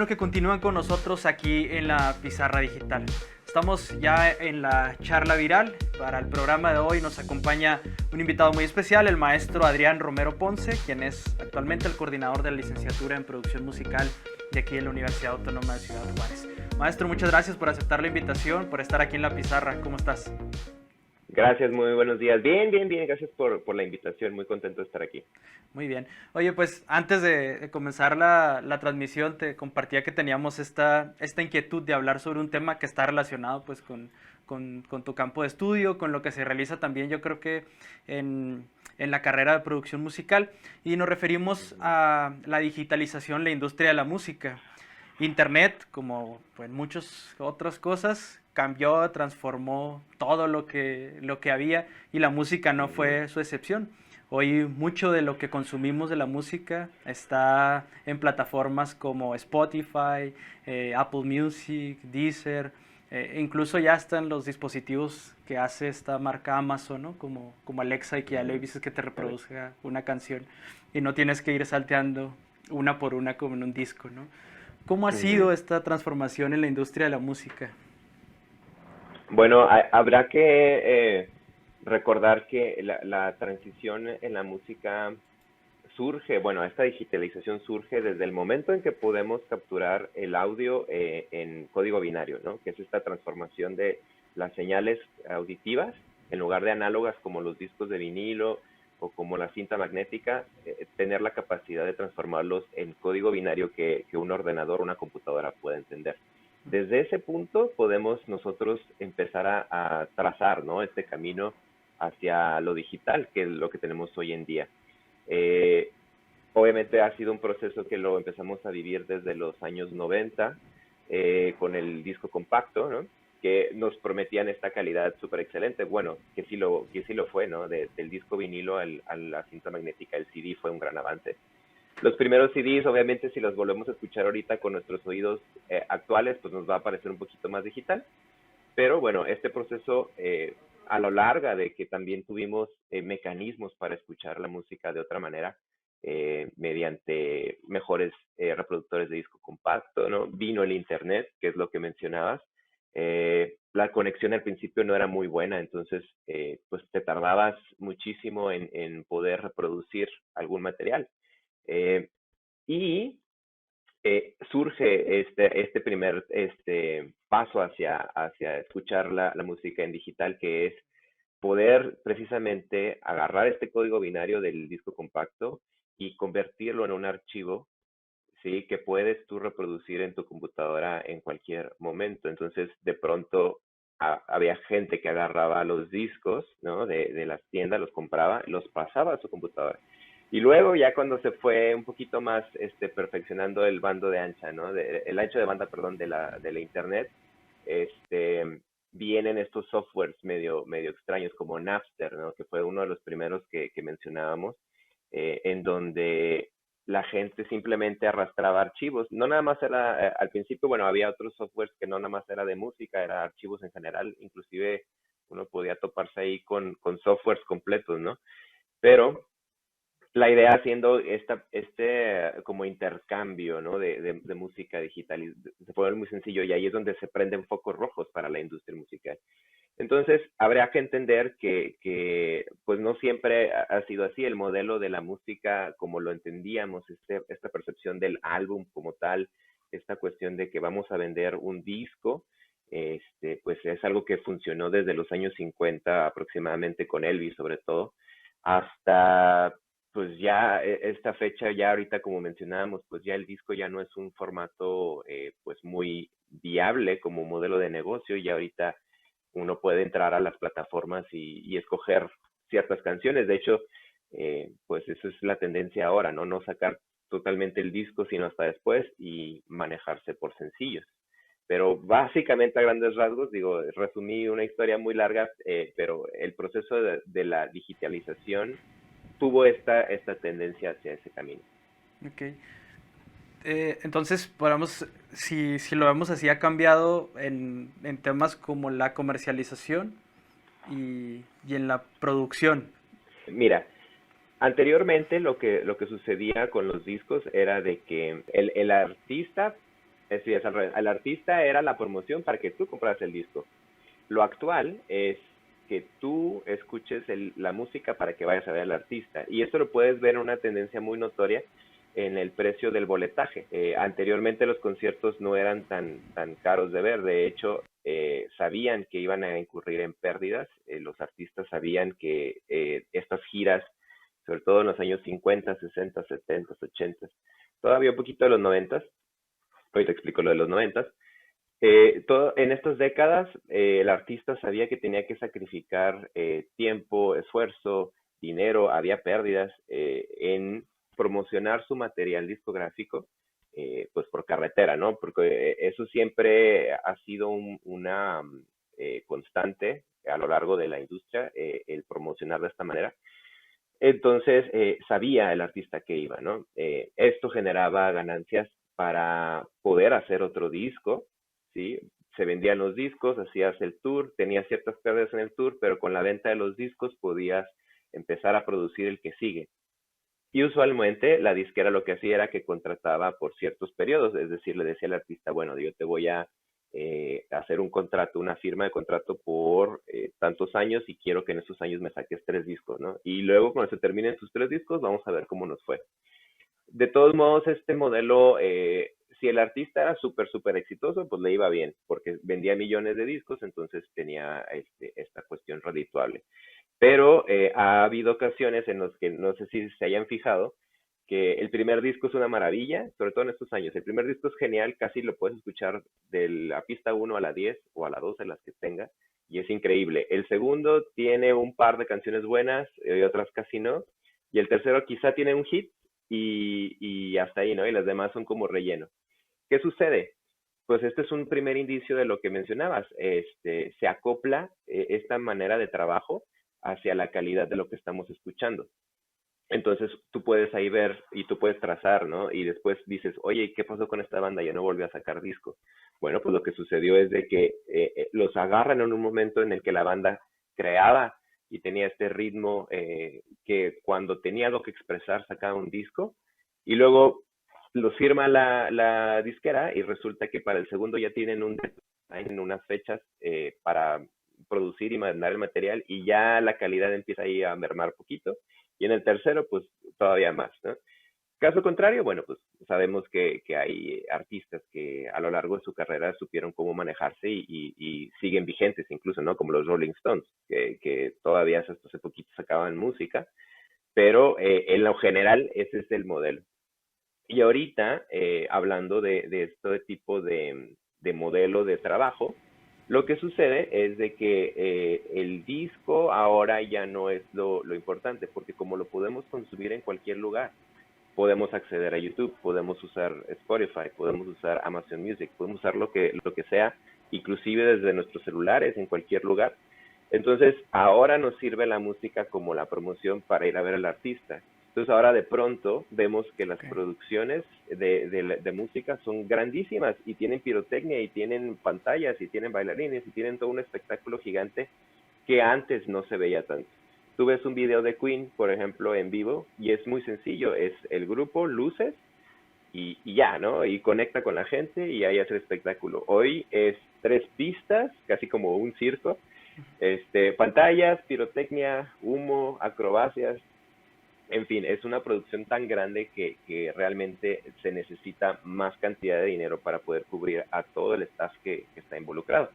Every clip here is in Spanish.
bueno que continúan con nosotros aquí en la Pizarra Digital. Estamos ya en la charla viral. Para el programa de hoy nos acompaña un invitado muy especial, el maestro Adrián Romero Ponce, quien es actualmente el coordinador de la licenciatura en producción musical de aquí en la Universidad Autónoma de Ciudad Juárez. Maestro, muchas gracias por aceptar la invitación, por estar aquí en la Pizarra. ¿Cómo estás? Gracias, muy buenos días. Bien, bien, bien. Gracias por la invitación. Muy contento de estar aquí. Muy bien. Oye, pues antes de comenzar la transmisión te compartía que teníamos esta inquietud de hablar sobre un tema que está relacionado pues con tu campo de estudio, con lo que se realiza también yo creo que en la carrera de producción musical, y nos referimos a la digitalización, la industria de la música. Internet, como pues, muchas otras cosas, cambió, transformó todo lo que había, y la música no Ujú. fue su excepción. Hoy mucho de lo que consumimos de la música está en plataformas como Spotify, Apple Music, Deezer, incluso ya están los dispositivos que hace esta marca Amazon, ¿no? Como Alexa, y que ya le Ujú. dices que te Correcto. reproduzca una canción y no tienes que ir salteando una por una como en un disco, ¿no? ¿Cómo ha Ujú. sido esta transformación en la industria de la música? Bueno, habrá que recordar que la transición en la música surge, bueno, esta digitalización surge desde el momento en que podemos capturar el audio en código binario, ¿no? Que es esta transformación de las señales auditivas, en lugar de análogas como los discos de vinilo o como la cinta magnética, tener la capacidad de transformarlos en código binario que un ordenador o una computadora pueda entender. Desde ese punto podemos nosotros empezar a trazar, ¿no? Este camino hacia lo digital, que es lo que tenemos hoy en día. Eh, Obviamente ha sido un proceso que lo empezamos a vivir desde los años 90 con el disco compacto, ¿no? Que nos prometían esta calidad súper excelente. Bueno, que sí lo fue, ¿no? Del disco vinilo a la cinta magnética, el CD fue un gran avance. Los primeros CDs, obviamente, si los volvemos a escuchar ahorita con nuestros oídos actuales, pues nos va a parecer un poquito más digital. Pero bueno, este proceso, a lo largo de que también tuvimos mecanismos para escuchar la música de otra manera, mediante mejores reproductores de disco compacto, ¿no? Vino el Internet, que es lo que mencionabas. La conexión al principio no era muy buena, entonces pues te tardabas muchísimo en poder reproducir algún material. Eh, y surge este primer paso hacia escuchar la música en digital, que es poder precisamente agarrar este código binario del disco compacto y convertirlo en un archivo, ¿sí? Que puedes tú reproducir en tu computadora en cualquier momento. Entonces, de pronto había gente que agarraba los discos, ¿no? De las tiendas, los compraba, los pasaba a su computadora. Y luego ya cuando se fue un poquito más perfeccionando el bando de ancha, ¿no? El ancho de banda, perdón, de la internet, este, vienen estos softwares medio extraños como Napster, ¿no? Que fue uno de los primeros que mencionábamos, en donde la gente simplemente arrastraba archivos. No nada más era, al principio, bueno, había otros softwares que no nada más era de música, era archivos en general, inclusive uno podía toparse ahí con softwares completos, ¿no? Pero la idea haciendo este como intercambio, ¿no? De música digital, y se puede ver muy sencillo, y ahí es donde se prenden focos rojos para la industria musical. Entonces, habría que entender que pues no siempre ha sido así. El modelo de la música, como lo entendíamos, esta percepción del álbum como tal, esta cuestión de que vamos a vender un disco, pues es algo que funcionó desde los años 50 aproximadamente con Elvis, sobre todo, hasta pues ya esta fecha, ya ahorita como mencionábamos, pues ya el disco ya no es un formato pues muy viable como modelo de negocio, y ahorita uno puede entrar a las plataformas y escoger ciertas canciones. De hecho, pues eso es la tendencia ahora, ¿no? No sacar totalmente el disco, sino hasta después, y manejarse por sencillos. Pero básicamente a grandes rasgos, digo, resumí una historia muy larga, pero el proceso de la digitalización tuvo esta tendencia hacia ese camino. Okay. Entonces, podemos, si lo vemos así, ha cambiado en temas como la comercialización y en la producción. Mira, anteriormente lo que sucedía con los discos era de que el artista sí, es al revés. Al artista era la promoción para que tú compraras el disco. Lo actual es que tú escuches la música para que vayas a ver al artista. Y esto lo puedes ver en una tendencia muy notoria en el precio del boletaje. Anteriormente los conciertos no eran tan caros de ver. De hecho, sabían que iban a incurrir en pérdidas. Los artistas sabían que estas giras, sobre todo en los años 50, 60, 70, 80, todavía un poquito de los 90, ahorita explico lo de los 90, en estas décadas, el artista sabía que tenía que sacrificar tiempo, esfuerzo, dinero, había pérdidas en promocionar su material discográfico, pues por carretera, ¿no? Porque eso siempre ha sido una constante a lo largo de la industria, el promocionar de esta manera. Entonces, sabía el artista que iba, ¿no? Esto generaba ganancias para poder hacer otro disco, ¿sí? Se vendían los discos, hacías el tour, tenías ciertas pérdidas en el tour, pero con la venta de los discos podías empezar a producir el que sigue. Y usualmente la disquera lo que hacía era que contrataba por ciertos periodos, es decir, le decía al artista, bueno, yo te voy a hacer un contrato, una firma de contrato por tantos años y quiero que en esos años me saques 3 discos, ¿no? Y luego cuando se terminen tus 3 discos, vamos a ver cómo nos fue. De todos modos, este modelo, si el artista era súper exitoso, pues le iba bien, porque vendía millones de discos, entonces tenía esta cuestión redituable. Pero ha habido ocasiones en las que no sé si se hayan fijado que el primer disco es una maravilla, sobre todo en estos años. El primer disco es genial, casi lo puedes escuchar de la pista 1 a la 10 o a la 12, las que tenga, y es increíble. El segundo tiene un par de canciones buenas y otras casi no. Y el tercero quizá tiene un hit y hasta ahí, ¿no? Y las demás son como relleno. ¿Qué sucede? Pues este es un primer indicio de lo que mencionabas. Se acopla esta manera de trabajo hacia la calidad de lo que estamos escuchando. Entonces tú puedes ahí ver y tú puedes trazar, ¿no? Y después dices, oye, ¿qué pasó con esta banda? Ya no volvió a sacar disco. Bueno, pues lo que sucedió es de que los agarran en un momento en el que la banda creaba y tenía este ritmo que cuando tenía algo que expresar sacaba un disco y luego los firma la disquera y resulta que para el segundo ya tienen en unas fechas para producir y mandar el material y ya la calidad empieza ahí a mermar poquito y en el tercero, pues todavía más, ¿no? Caso contrario, bueno, pues sabemos que hay artistas que a lo largo de su carrera supieron cómo manejarse y siguen vigentes incluso, ¿no? Como los Rolling Stones, que todavía hasta hace poquito sacaban música, pero en lo general ese es el modelo. Y ahorita, hablando de este tipo de modelo de trabajo, lo que sucede es de que el disco ahora ya no es lo importante, porque como lo podemos consumir en cualquier lugar, podemos acceder a YouTube, podemos usar Spotify, podemos usar Amazon Music, podemos usar lo que sea, inclusive desde nuestros celulares en cualquier lugar. Entonces, ahora nos sirve la música como la promoción para ir a ver al artista. Entonces, ahora de pronto vemos que las Ok. producciones de música son grandísimas y tienen pirotecnia y tienen pantallas y tienen bailarines y tienen todo un espectáculo gigante que antes no se veía tanto. Tú ves un video de Queen, por ejemplo, en vivo y es muy sencillo, es el grupo, luces y ya, ¿no? Y conecta con la gente y ahí hace el espectáculo. Hoy es 3 pistas, casi como un circo, pantallas, pirotecnia, humo, acrobacias, en fin, es una producción tan grande que realmente se necesita más cantidad de dinero para poder cubrir a todo el staff que está involucrado.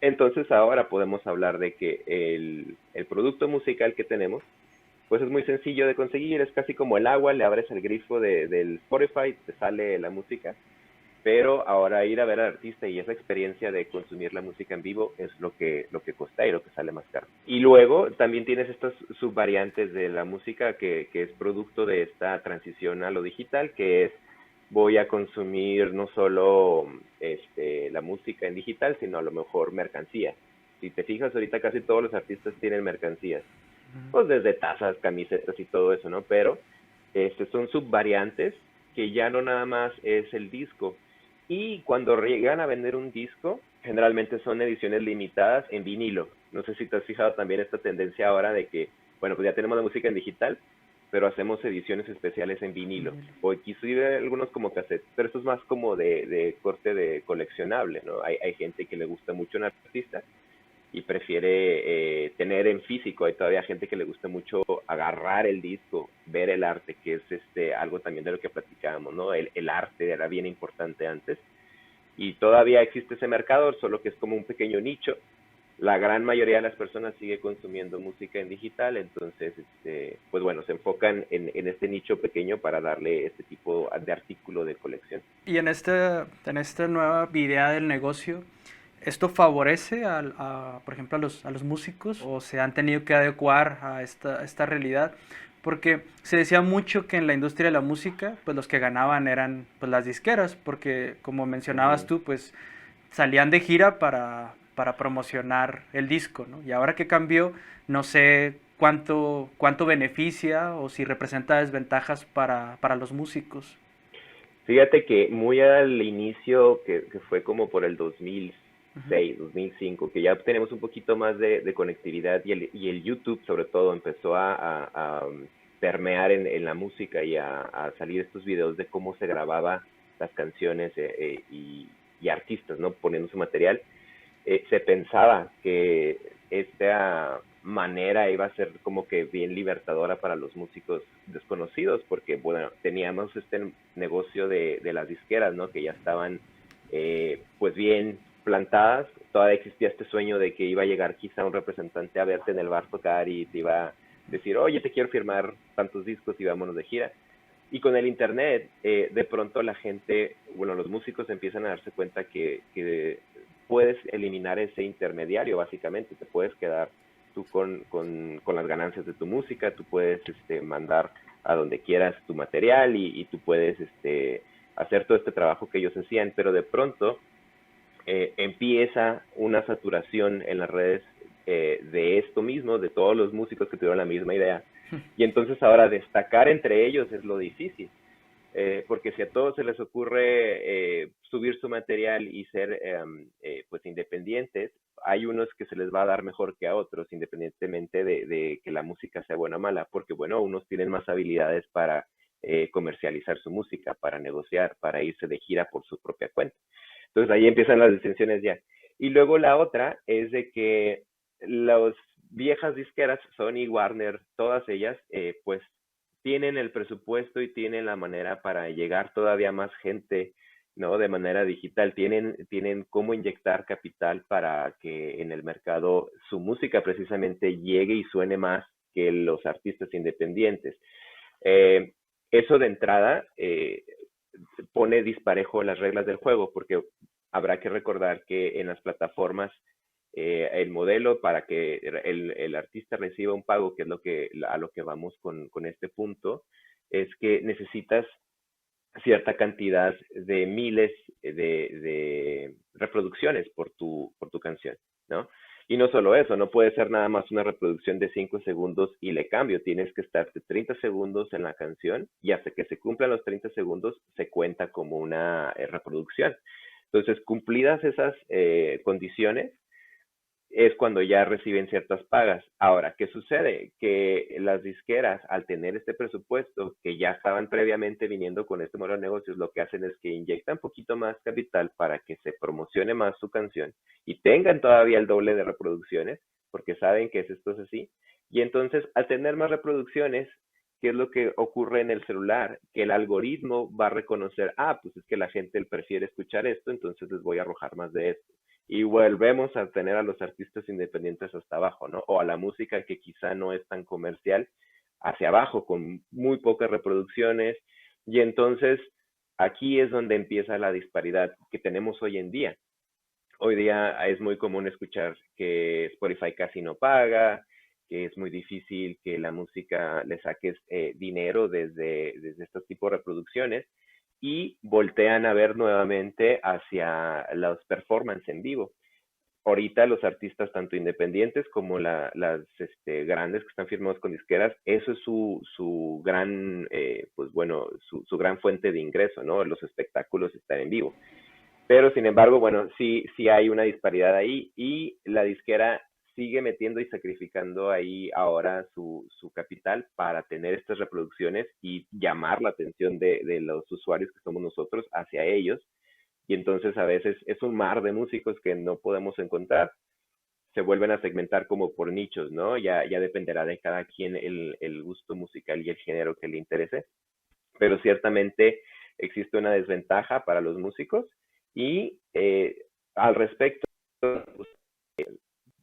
Entonces ahora podemos hablar de que el producto musical que tenemos, pues es muy sencillo de conseguir, es casi como el agua, le abres el grifo del Spotify, te sale la música, pero ahora ir a ver al artista y esa experiencia de consumir la música en vivo es lo que cuesta y lo que sale más caro. Y luego también tienes estas subvariantes de la música que es producto de esta transición a lo digital, que es voy a consumir no solo la música en digital, sino a lo mejor mercancía. Si te fijas, ahorita casi todos los artistas tienen mercancías, Ujú. pues desde tazas, camisetas y todo eso, ¿no? Pero son subvariantes que ya no nada más es el disco. Y cuando llegan a vender un disco, generalmente son ediciones limitadas en vinilo. No sé si te has fijado también esta tendencia ahora de que, bueno, pues ya tenemos la música en digital, pero hacemos ediciones especiales en vinilo, o inclusive algunos como cassettes, pero eso es más como de corte de coleccionable, ¿no? Hay gente que le gusta mucho un artista y prefiere tener en físico. Hay todavía gente que le gusta mucho agarrar el disco, ver el arte, que es algo también de lo que platicábamos, ¿no? El arte era bien importante antes y todavía existe ese mercado, solo que es como un pequeño nicho. La gran mayoría de las personas sigue consumiendo música en digital, entonces, pues bueno, se enfocan en este nicho pequeño para darle este tipo de artículo de colección. Y en esta nueva idea del negocio, ¿esto favorece por ejemplo, a los músicos o se han tenido que adecuar a esta realidad? Porque se decía mucho que en la industria de la música, pues los que ganaban eran pues las disqueras, porque como mencionabas Ujú. tú, pues salían de gira para promocionar el disco, ¿no? Y ahora que cambió, no sé cuánto beneficia o si representa desventajas para los músicos. Fíjate que muy al inicio, que fue como por el Ujú. 2006, 2005, que ya tenemos un poquito más de conectividad y el YouTube sobre todo empezó a permear en la música y a salir estos videos de cómo se grababa las canciones y artistas, ¿no? Poniendo su material. Se pensaba que esta manera iba a ser como que bien libertadora para los músicos desconocidos, porque bueno, teníamos este negocio de las disqueras, ¿no? Que ya estaban pues bien plantadas. Todavía existía este sueño de que iba a llegar quizá un representante a verte en el bar tocar y te iba a decir, oye, te quiero firmar tantos discos y vámonos de gira. Y con el internet, de pronto la gente, bueno, los músicos empiezan a darse cuenta que puedes eliminar ese intermediario, básicamente. Te puedes quedar tú con las ganancias de tu música, tú puedes mandar a donde quieras tu material y tú puedes hacer todo este trabajo que ellos hacían, pero de pronto empieza una saturación en las redes de esto mismo, de todos los músicos que tuvieron la misma idea. Y entonces ahora destacar entre ellos es lo difícil, porque si a todos se les ocurre subir su material y ser pues independientes, hay unos que se les va a dar mejor que a otros, independientemente de que la música sea buena o mala, porque bueno, unos tienen más habilidades para comercializar su música, para negociar, para irse de gira por su propia cuenta. Entonces ahí empiezan las distinciones ya. Y luego la otra es de que las viejas disqueras, Sony, Warner, todas ellas, pues tienen el presupuesto y tienen la manera para llegar todavía más gente, ¿no? De manera digital, tienen cómo inyectar capital para que en el mercado su música precisamente llegue y suene más que los artistas independientes. Eh, Eso de entrada pone disparejo las reglas del juego, porque habrá que recordar que en las plataformas el modelo para que el artista reciba un pago, que es a lo que vamos con este punto, es que necesitas cierta cantidad de miles de reproducciones por tu canción, ¿no? Y no solo eso, no puede ser nada más una reproducción de 5 segundos y le cambio, tienes que estar 30 segundos en la canción y hasta que se cumplan los 30 segundos se cuenta como una reproducción. Entonces, cumplidas esas condiciones, es cuando ya reciben ciertas pagas. Ahora, ¿qué sucede? Que las disqueras, al tener este presupuesto, que ya estaban previamente viniendo con este modelo de negocios, lo que hacen es que inyectan un poquito más capital para que se promocione más su canción y tengan todavía el doble de reproducciones, porque saben que esto es así. Y entonces, al tener más reproducciones, ¿qué es lo que ocurre en el celular? Que el algoritmo va a reconocer, pues es que la gente prefiere escuchar esto, entonces les voy a arrojar más de esto y volvemos a tener a los artistas independientes hasta abajo, ¿no? O a la música que quizá no es tan comercial hacia abajo, con muy pocas reproducciones. Y entonces aquí es donde empieza la disparidad que tenemos hoy en día. Hoy día es muy común escuchar que Spotify casi no paga, que es muy difícil que la música le saques dinero desde estos tipos de reproducciones y voltean a ver nuevamente hacia los performances en vivo. Ahorita los artistas, tanto independientes como las grandes que están firmados con disqueras, eso es su gran, pues bueno, su gran fuente de ingreso, ¿no? Los espectáculos están en vivo. Pero sin embargo, bueno, sí hay una disparidad ahí y la disquera sigue metiendo y sacrificando ahí ahora su capital para tener estas reproducciones y llamar la atención de los usuarios que somos nosotros hacia ellos. Y entonces a veces es un mar de músicos que no podemos encontrar, se vuelven a segmentar como por nichos, ¿no? Ya dependerá de cada quien el gusto musical y el género que le interese, pero ciertamente existe una desventaja para los músicos y al respecto,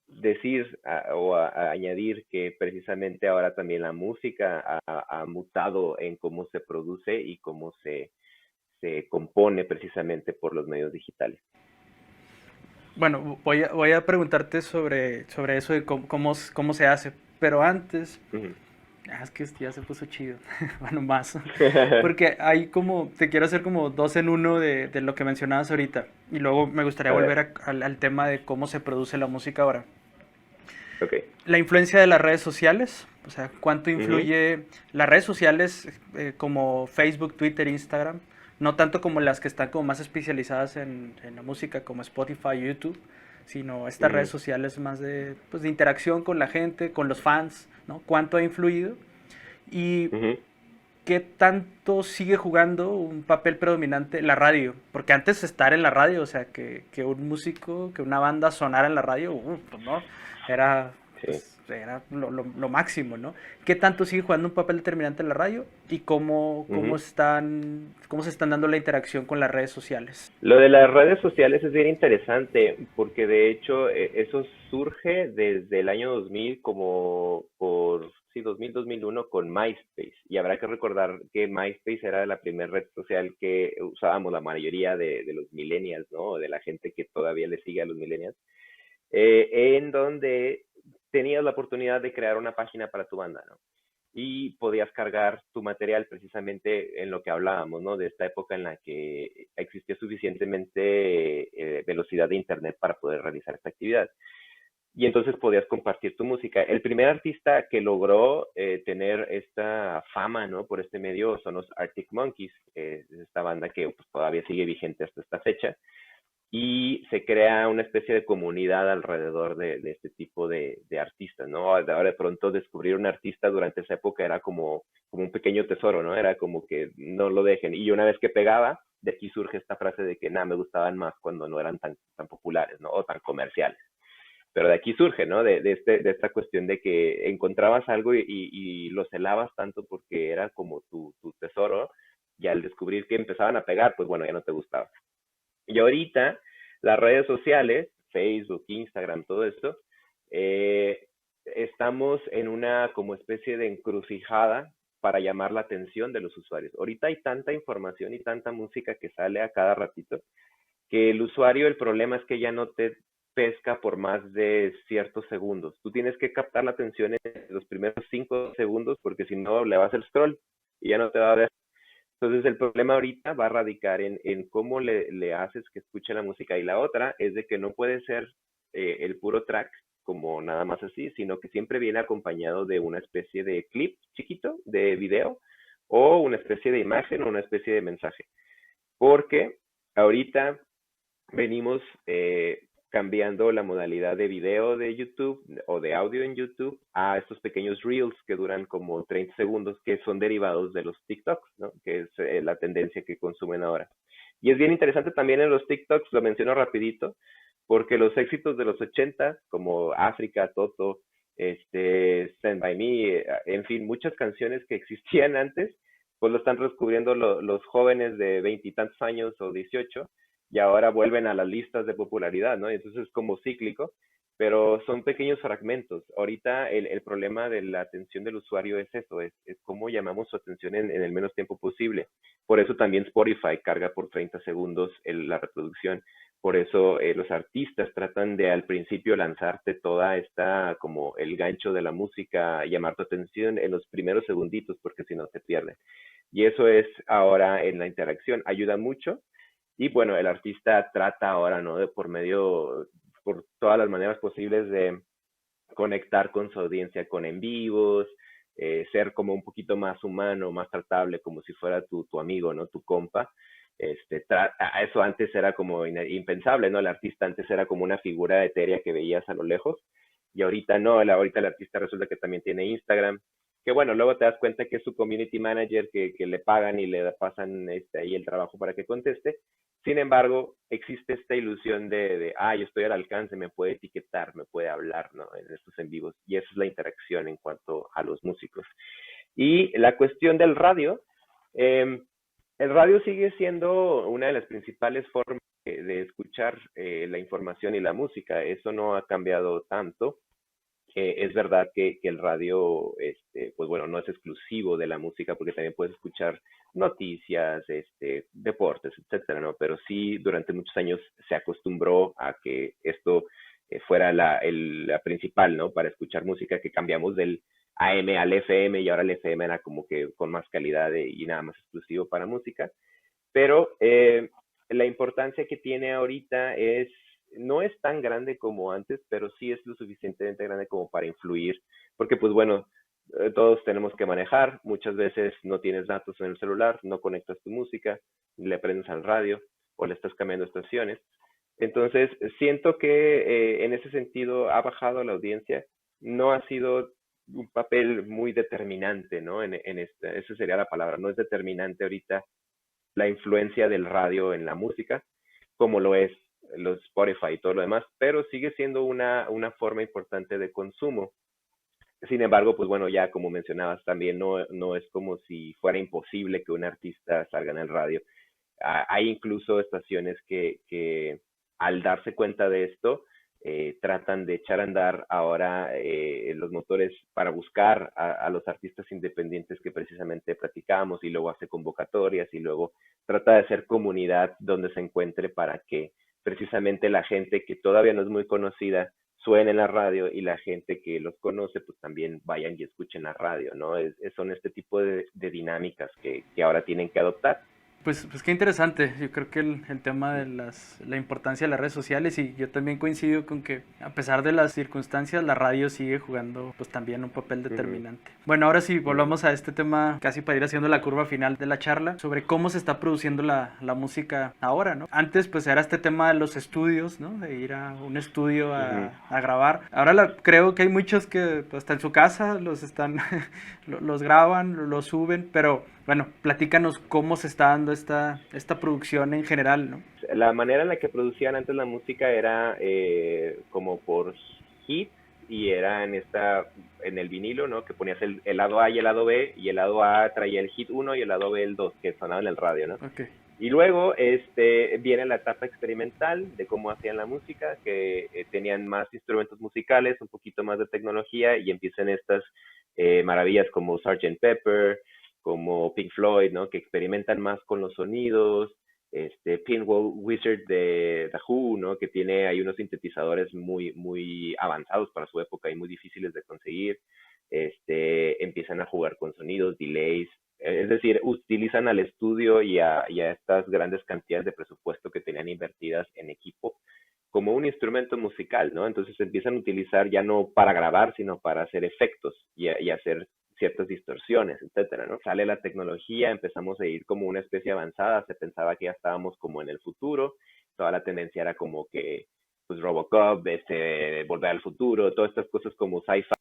decir a añadir que precisamente ahora también la música ha mutado en cómo se produce y cómo se compone precisamente por los medios digitales. Bueno, voy a preguntarte sobre eso de cómo se hace, pero antes, Ujú. es que esto ya se puso chido, bueno, más, porque hay como, te quiero hacer como dos en uno de lo que mencionabas ahorita, y luego me gustaría A volver ver, al tema de cómo se produce la música ahora. ok. La influencia de las redes sociales, o sea, cuánto Ujú, influye las redes sociales como Facebook, Twitter, Instagram, no tanto como las que están como más especializadas en la música como Spotify, YouTube, sino estas redes ujú, sociales más de, pues, de interacción con la gente, con los fans, ¿no? ¿Cuánto ha influido? Y ujú, qué tanto sigue jugando un papel predominante la radio. Porque antes estar en la radio, o sea, que un músico, que una banda sonara en la radio, pues no, era, sí. pues, era lo máximo, ¿no? ¿Qué tanto sigue jugando un papel determinante en la radio? Y Ujú. cómo se están dando la interacción con las redes sociales. Lo de las redes sociales es bien interesante porque de hecho eso surge desde el año 2000 como por, sí, 2000-2001 con MySpace. Y habrá que recordar que MySpace era la primera red social que usábamos la mayoría de los millennials, ¿no? De la gente que todavía le sigue a los millennials, en donde tenías la oportunidad de crear una página para tu banda, ¿no? Y podías cargar tu material precisamente en lo que hablábamos, ¿no? De esta época en la que existía suficientemente velocidad de internet para poder realizar esta actividad. Y entonces podías compartir tu música. El primer artista que logró tener esta fama, ¿no? Por este medio son los Arctic Monkeys, esta banda que pues, todavía sigue vigente hasta esta fecha y se crea una especie de comunidad alrededor de este tipo de artistas, ¿no? Ahora de pronto descubrir un artista durante esa época era como un pequeño tesoro, ¿no? Era como que no lo dejen. Y una vez que pegaba, de aquí surge esta frase de que nada, me gustaban más cuando no eran tan populares, ¿no? O tan comerciales. Pero de aquí surge, ¿no? De esta cuestión de que encontrabas algo y lo celabas tanto porque era como tu tesoro, y al descubrir que empezaban a pegar, pues bueno, ya no te gustaba. Y ahorita las redes sociales, Facebook, Instagram, todo esto, estamos en una como especie de encrucijada para llamar la atención de los usuarios. Ahorita hay tanta información y tanta música que sale a cada ratito que el usuario, el problema es que ya no te pesca por más de ciertos segundos. Tú tienes que captar la atención en los primeros 5 segundos porque si no le va a hacer scroll y ya no te va a ver. Entonces el problema ahorita va a radicar en cómo le haces que escuche la música y la otra es de que no puede ser el puro track como nada más así, sino que siempre viene acompañado de una especie de clip chiquito de video o una especie de imagen o una especie de mensaje. Porque ahorita venimos cambiando la modalidad de video de YouTube o de audio en YouTube a estos pequeños reels que duran como 30 segundos, que son derivados de los TikToks, ¿no? Que es la tendencia que consumen ahora. Y es bien interesante también en los TikToks, lo menciono rapidito, porque los éxitos de los 80, como África, Toto, Stand By Me, en fin, muchas canciones que existían antes, pues lo están descubriendo los jóvenes de veintitantos años o 18 y ahora vuelven a las listas de popularidad, ¿no? Y entonces es como cíclico, pero son pequeños fragmentos. Ahorita el problema de la atención del usuario es eso, es cómo llamamos su atención en el menos tiempo posible. Por eso también Spotify carga por 30 segundos la reproducción. Por eso los artistas tratan de al principio lanzarte toda esta, como el gancho de la música, llamar tu atención en los primeros segunditos, porque si no se pierde. Y eso es ahora en la interacción, ayuda mucho, y bueno, el artista trata ahora, ¿no? De por medio, por todas las maneras posibles de conectar con su audiencia con en vivos, ser como un poquito más humano, más tratable, como si fuera tu amigo, ¿no? Tu compa. Eso antes era como impensable, ¿no? El artista antes era como una figura etérea que veías a lo lejos y ahorita no, ahorita el artista resulta que también tiene Instagram, que bueno, luego te das cuenta que es su community manager que le pagan y le pasan ahí el trabajo para que conteste. Sin embargo, existe esta ilusión yo estoy al alcance, me puede etiquetar, me puede hablar, ¿no? En estos en vivos. Y esa es la interacción en cuanto a los músicos. Y la cuestión del radio, el radio sigue siendo una de las principales formas de escuchar la información y la música. Eso no ha cambiado tanto. Es verdad que el radio, pues bueno, no es exclusivo de la música porque también puedes escuchar noticias, deportes, etcétera, ¿no? Pero sí, durante muchos años se acostumbró a que esto fuera la principal, ¿no? Para escuchar música, que cambiamos del AM al FM y ahora el FM era como que con más calidad y nada más exclusivo para música. Pero la importancia que tiene ahorita no es tan grande como antes, pero sí es lo suficientemente grande como para influir, porque pues bueno, todos tenemos que manejar, muchas veces no tienes datos en el celular, no conectas tu música, le prendes al radio o le estás cambiando estaciones. Entonces, siento que en ese sentido ha bajado la audiencia, no ha sido un papel muy determinante, ¿no? Esa sería la palabra, no es determinante ahorita la influencia del radio en la música, como lo es los Spotify y todo lo demás, pero sigue siendo una forma importante de consumo. Sin embargo, pues bueno, ya como mencionabas también, no es como si fuera imposible que un artista salga en el radio. Hay incluso estaciones que al darse cuenta de esto, tratan de echar a andar ahora los motores para buscar a los artistas independientes que precisamente platicamos y luego hace convocatorias y luego trata de hacer comunidad donde se encuentre para que precisamente la gente que todavía no es muy conocida suene en la radio y la gente que los conoce pues también vayan y escuchen la radio, ¿no? Son este tipo de dinámicas que ahora tienen que adoptar. Pues qué interesante. Yo creo que el tema de la importancia de las redes sociales, y yo también coincido con que a pesar de las circunstancias, la radio sigue jugando pues también un papel Ujú, determinante. Bueno, ahora sí, ujú, volvamos a este tema casi para ir haciendo la curva final de la charla sobre cómo se está produciendo la música ahora, ¿no? Antes pues era este tema de los estudios, ¿no? De ir a un estudio ujú. a grabar. Ahora creo que hay muchos que pues, hasta en su casa los están los graban, los suben, pero bueno, platícanos cómo se está dando esta producción en general, ¿no? La manera en la que producían antes la música era como por hits y era en el vinilo, ¿no? Que ponías el lado A y el lado B, y el lado A traía el hit uno y el lado B el 2 que sonaba en el radio, ¿no? Ok. Y luego viene la etapa experimental de cómo hacían la música, que tenían más instrumentos musicales, un poquito más de tecnología, y empiezan estas maravillas como Sgt. Pepper, como Pink Floyd, ¿no? Que experimentan más con los sonidos, Pinball Wizard de The Who, ¿no? Que tiene ahí unos sintetizadores muy avanzados para su época y muy difíciles de conseguir. Empiezan a jugar con sonidos, delays, es decir, utilizan al estudio y a estas grandes cantidades de presupuesto que tenían invertidas en equipo como un instrumento musical, ¿no? Entonces empiezan a utilizar ya no para grabar, sino para hacer efectos y hacer ciertas distorsiones, etcétera, ¿no? Sale la tecnología, empezamos a ir como una especie avanzada, se pensaba que ya estábamos como en el futuro, toda la tendencia era como que, pues Robocop, Volver al Futuro, todas estas cosas como sci-fi,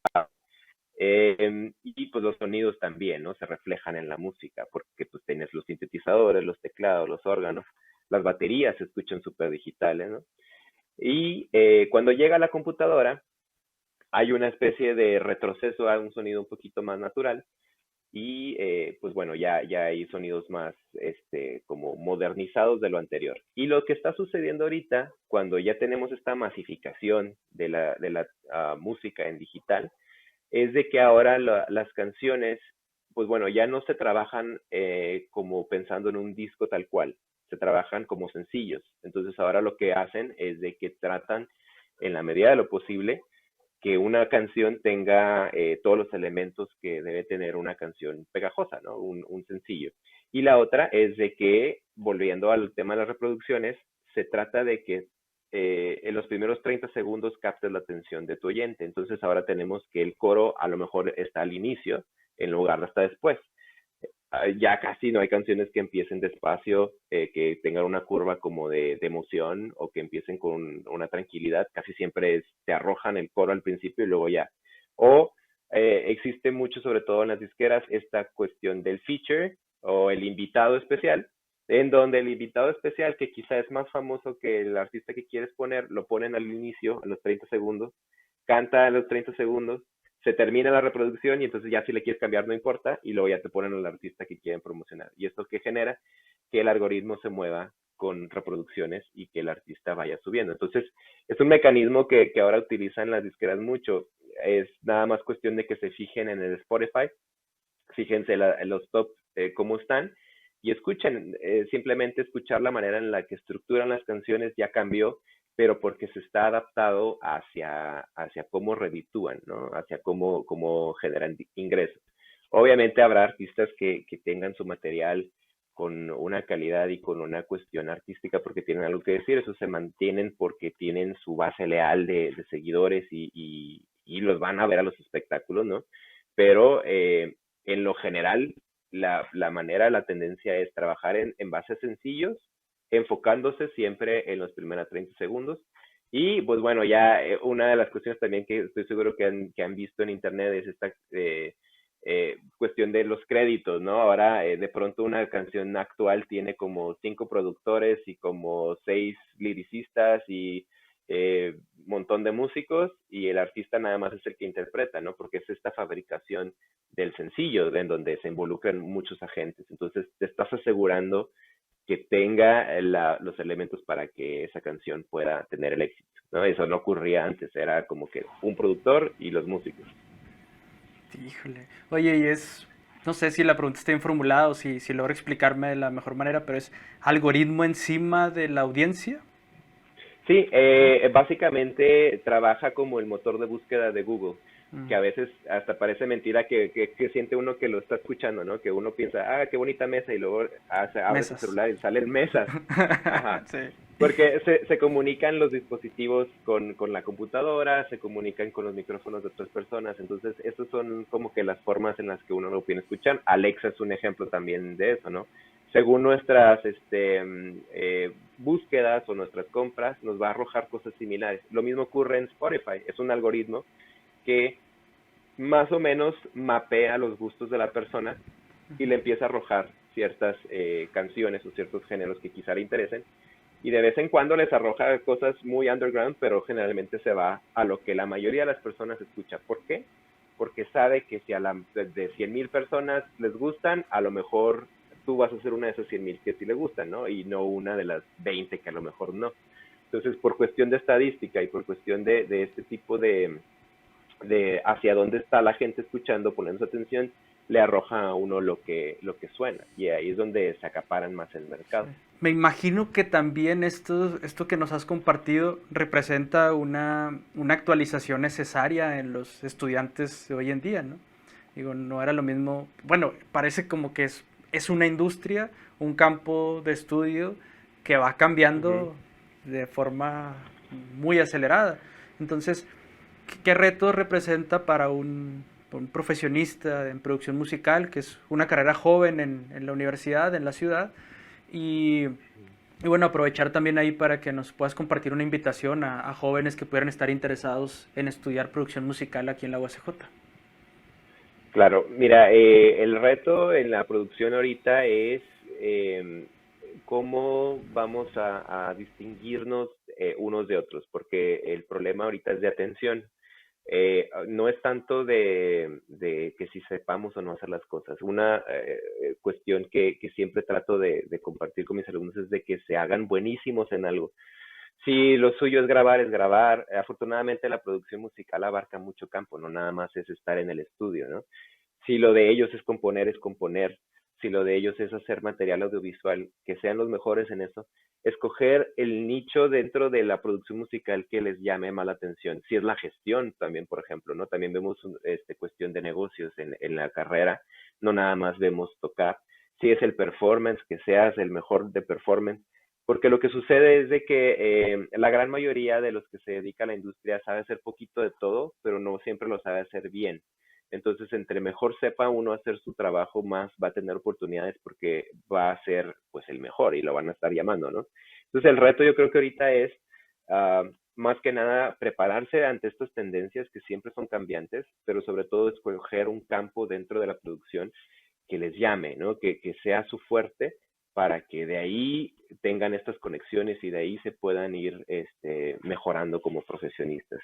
y pues los sonidos también, ¿no? Se reflejan en la música, porque pues tienes los sintetizadores, los teclados, los órganos, las baterías se escuchan súper digitales, ¿no? Y cuando llega a la computadora, hay una especie de retroceso a un sonido un poquito más natural y pues bueno, ya hay sonidos más como modernizados de lo anterior. Y lo que está sucediendo ahorita, cuando ya tenemos esta masificación de la música en digital, es de que ahora las canciones, pues bueno, ya no se trabajan como pensando en un disco tal cual, se trabajan como sencillos. Entonces ahora lo que hacen es de que tratan, en la medida de lo posible, que una canción tenga todos los elementos que debe tener una canción pegajosa, ¿no? Un sencillo. Y la otra es de que, volviendo al tema de las reproducciones, se trata de que en los primeros 30 segundos captes la atención de tu oyente. Entonces ahora tenemos que el coro a lo mejor está al inicio en lugar de hasta después. ya casi no hay canciones que empiecen despacio, que tengan una curva como de emoción o que empiecen con una tranquilidad. Casi siempre te arrojan el coro al principio y luego ya. O existe mucho, sobre todo en las disqueras, esta cuestión del feature o el invitado especial, en donde el invitado especial, que quizá es más famoso que el artista que quieres poner, lo ponen al inicio, a los 30 segundos, canta a los 30 segundos, se termina la reproducción y entonces ya si le quieres cambiar no importa y luego ya te ponen al artista que quieren promocionar. Y esto que genera que el algoritmo se mueva con reproducciones y que el artista vaya subiendo. Entonces, es un mecanismo que ahora utilizan las disqueras mucho. Es nada más cuestión de que se fijen en el Spotify, fíjense en los tops cómo están y escuchen, simplemente escuchar la manera en la que estructuran las canciones ya cambió, pero porque se está adaptado hacia cómo reditúan, ¿no? Hacia cómo generan ingresos. Obviamente habrá artistas que tengan su material con una calidad y con una cuestión artística porque tienen algo que decir, eso se mantienen porque tienen su base leal de seguidores y los van a ver a los espectáculos, ¿no? Pero en lo general, la manera, la tendencia es trabajar en bases sencillos, enfocándose siempre en los primeros 30 segundos. Y pues bueno, ya una de las cuestiones también que estoy seguro que han visto en internet es esta cuestión de los créditos, ¿no? Ahora de pronto una canción actual tiene como 5 productores y como 6 lyricistas y montón de músicos y el artista nada más es el que interpreta, ¿no? Porque es esta fabricación del sencillo en donde se involucran muchos agentes. Entonces te estás asegurando que tenga los elementos para que esa canción pueda tener el éxito, ¿no? Eso no ocurría antes, era como que un productor y los músicos. Híjole. Oye, y es, no sé si la pregunta está bien formulada o si logro explicarme de la mejor manera, pero es algoritmo encima de la audiencia. Sí, básicamente trabaja como el motor de búsqueda de Google, que Mm. a veces hasta parece mentira que siente uno que lo está escuchando, ¿no? Que uno piensa, qué bonita mesa, y luego abre su Mesas. celular y salen mesas. Ajá. Sí. Porque se comunican los dispositivos con la computadora, se comunican con los micrófonos de otras personas, entonces esas son como que las formas en las que uno lo puede escuchar. Alexa es un ejemplo también de eso, ¿no? Según nuestras búsquedas o nuestras compras, nos va a arrojar cosas similares. Lo mismo ocurre en Spotify, es un algoritmo que más o menos mapea los gustos de la persona y le empieza a arrojar ciertas canciones o ciertos géneros que quizá le interesen y de vez en cuando les arroja cosas muy underground, pero generalmente se va a lo que la mayoría de las personas escucha. ¿Por qué? Porque sabe que si de 100,000 personas les gustan, a lo mejor tú vas a ser una de esas 100,000 que sí le gustan, ¿no? Y no una de las 20 que a lo mejor no. Entonces, por cuestión de estadística y por cuestión de este tipo de hacia dónde está la gente escuchando, poniendo su atención, le arroja a uno lo que suena. Y ahí es donde se acaparan más el mercado. Me imagino que también esto que nos has compartido representa una actualización necesaria en los estudiantes de hoy en día, ¿no? Digo, no era lo mismo, bueno, parece como que es una industria, un campo de estudio que va Uh -huh. cambiando de forma muy acelerada. Entonces, ¿qué reto representa para un profesionista en producción musical, que es una carrera joven en la universidad, en la ciudad? Y, y bueno, aprovechar también ahí para que nos puedas compartir una invitación a jóvenes que pudieran estar interesados en estudiar producción musical aquí en la UACJ. Claro, mira, el reto en la producción ahorita es cómo vamos a distinguirnos unos de otros, porque el problema ahorita es de atención. No es tanto de que si sepamos o no hacer las cosas. Una cuestión que siempre trato de compartir con mis alumnos es de que se hagan buenísimos en algo. Si lo suyo es grabar, es grabar. Afortunadamente la producción musical abarca mucho campo, no nada más es estar en el estudio, ¿no? Si lo de ellos es componer, es componer. Si lo de ellos es hacer material audiovisual, que sean los mejores en eso. Escoger el nicho dentro de la producción musical que les llame más la atención. Si es la gestión también, por ejemplo, ¿no? También vemos cuestión de negocios en la carrera, no nada más vemos tocar. Si es el performance, que seas el mejor de performance. Porque lo que sucede es de que la gran mayoría de los que se dedica a la industria sabe hacer poquito de todo, pero no siempre lo sabe hacer bien. Entonces, entre mejor sepa uno hacer su trabajo, más va a tener oportunidades porque va a ser pues el mejor y lo van a estar llamando, ¿no? Entonces, el reto yo creo que ahorita es uh, más que nada prepararse ante estas tendencias que siempre son cambiantes, pero sobre todo escoger un campo dentro de la producción que les llame, ¿no? Que sea su fuerte para que de ahí tengan estas conexiones y de ahí se puedan ir mejorando como profesionistas.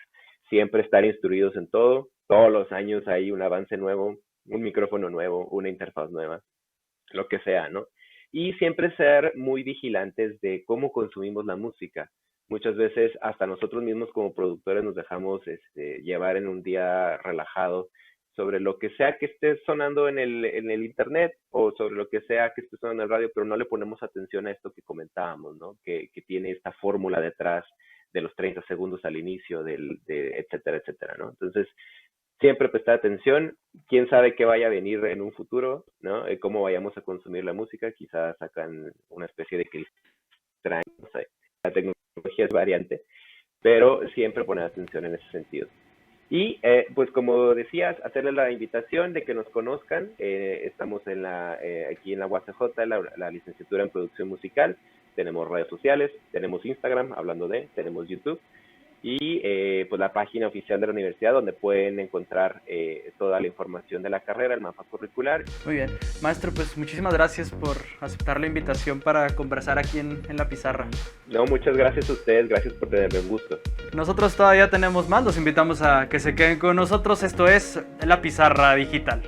Siempre estar instruidos en todo, todos los años hay un avance nuevo, un micrófono nuevo, una interfaz nueva, lo que sea, ¿no? Y siempre ser muy vigilantes de cómo consumimos la música. Muchas veces hasta nosotros mismos como productores nos dejamos llevar en un día relajado sobre lo que sea que esté sonando en el internet o sobre lo que sea que esté sonando en el radio, pero no le ponemos atención a esto que comentábamos, ¿no? Que tiene esta fórmula detrás de los 30 segundos al inicio, etcétera, etcétera, ¿no? Entonces, siempre prestar atención, quién sabe qué vaya a venir en un futuro, ¿no? Cómo vayamos a consumir la música, quizás sacan una especie de cristal, no sé, la tecnología es variante, pero siempre poner atención en ese sentido. Y pues como decías, hacerles la invitación de que nos conozcan. Estamos aquí en la UACJ, la licenciatura en producción musical. Tenemos redes sociales, tenemos Instagram, tenemos YouTube. Y pues la página oficial de la universidad donde pueden encontrar toda la información de la carrera, el mapa curricular. Muy bien. Maestro, pues muchísimas gracias por aceptar la invitación para conversar aquí en La Pizarra. No, muchas gracias a ustedes, gracias por tenerme un gusto. Nosotros todavía tenemos más, los invitamos a que se queden con nosotros. Esto es La Pizarra Digital.